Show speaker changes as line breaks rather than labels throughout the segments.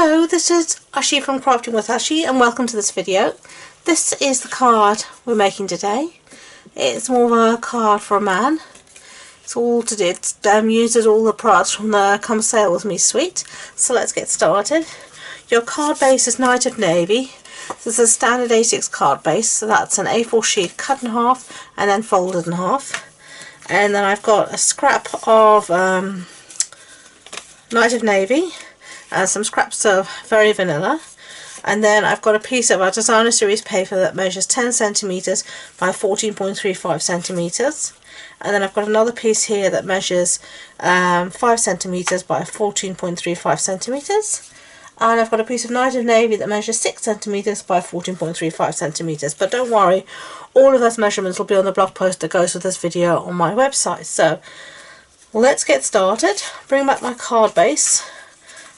Hello, this is Ashi from Crafting with Ashi and welcome to this video. This is the card we're making today. It's more of a card for a man. It's all to do. It uses all the products from the Come Sail With Me suite. So let's get started. Your card base is Night of Navy. This is a standard A6 card base, so that's an A4 sheet cut in half and then folded in half. And then I've got a scrap of Night of Navy and some scraps of Very Vanilla, and then I've got a piece of our designer series paper that measures 10 centimeters by 14.35 centimeters, and then I've got another piece here that measures 5 centimeters by 14.35 centimeters, and I've got a piece of Night of Navy that measures 6 centimeters by 14.35 centimeters. But don't worry, all of those measurements will be on the blog post that goes with this video on my website. So let's get started. Bring back my card base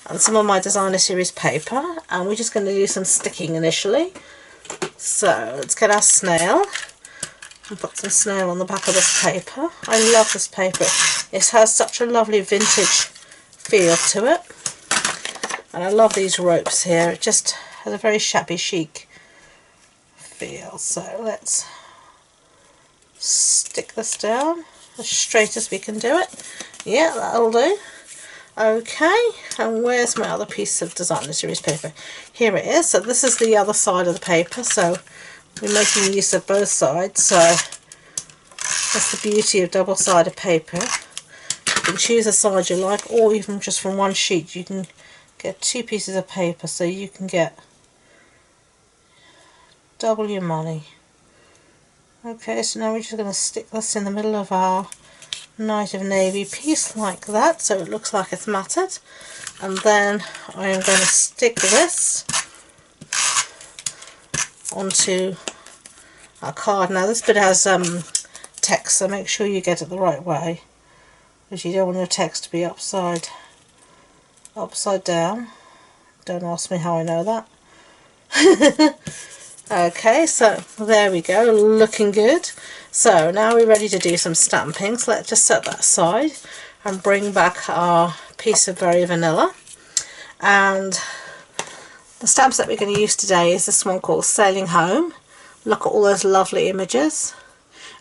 and some of my designer series paper, and we're just going to do some sticking initially. So let's get our snail and put some snail on the back of this paper. I love this paper. It has such a lovely vintage feel to it, and I love these ropes here. It just has a very shabby chic feel. So let's stick this down as straight as we can do it. Yeah, that'll do. Okay, and where's my other piece of designer series paper? Here it is. So this is the other side of the paper, so we're making use of both sides. So that's the beauty of double-sided paper. You can choose a side you like, or even just from one sheet you can get two pieces of paper, so you can get double your money. Okay, so now we're just going to stick this in the middle of our Night of Navy piece like that, so it looks like it's matted, and then I am going to stick this onto our card. Now this bit has text, so make sure you get it the right way, because you don't want your text to be upside down. Don't ask me how I know that. Okay, so there we go, looking good. So now we're ready to do some stamping, so let's just set that aside and bring back our piece of Very Vanilla. And the stamps that we're going to use today is this one called Sailing Home. Look at all those lovely images.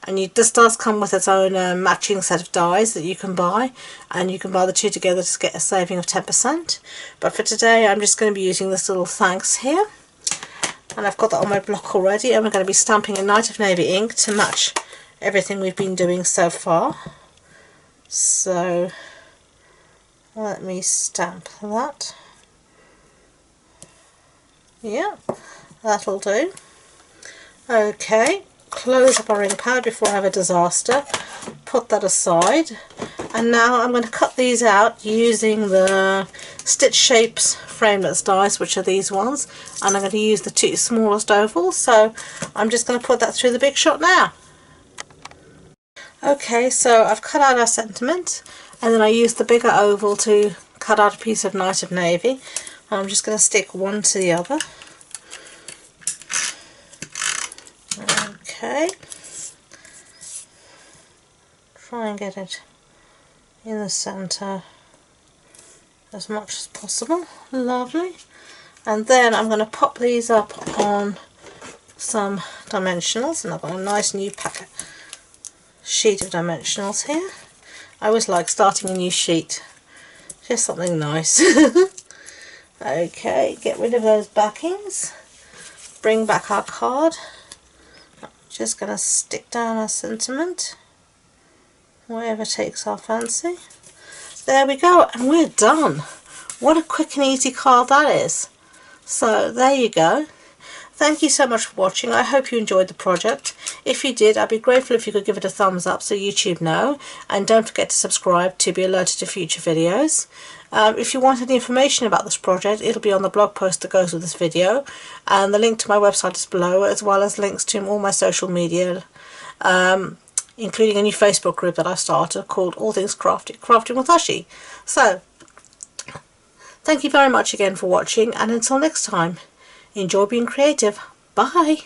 And this does come with its own matching set of dies that you can buy, and you can buy the two together to get a saving of 10%. But for today I'm just going to be using this little thanks here. And I've got that on my block already, and we're going to be stamping in Night of Navy ink to match everything we've been doing so far. So let me stamp that. Yeah, that'll do. Okay, close up our ink pad before I have a disaster. Put that aside. And now I'm going to cut these out using the Stitch Shapes framelits dies, which are these ones, and I'm going to use the two smallest ovals, so I'm just going to put that through the Big Shot now. Okay, so I've cut out our sentiment, and then I used the bigger oval to cut out a piece of Night of Navy. I'm just going to stick one to the other. Okay, try and get it in the centre as much as possible. Lovely. And then I'm going to pop these up on some dimensionals, and I've got a nice new sheet of dimensionals here. I always like starting a new sheet, just something nice. Okay, get rid of those backings, bring back our card. I'm just going to stick down our sentiment wherever takes our fancy. There we go, and we're done. What a quick and easy card that is. So there you go. Thank you so much for watching. I hope you enjoyed the project. If you did, I'd be grateful if you could give it a thumbs up so YouTube know, and don't forget to subscribe to be alerted to future videos. If you want any information about this project, it'll be on the blog post that goes with this video, and the link to my website is below, as well as links to all my social media, including a new Facebook group that I started called All Things Crafting with Ashi. So, thank you very much again for watching, and until next time, enjoy being creative. Bye!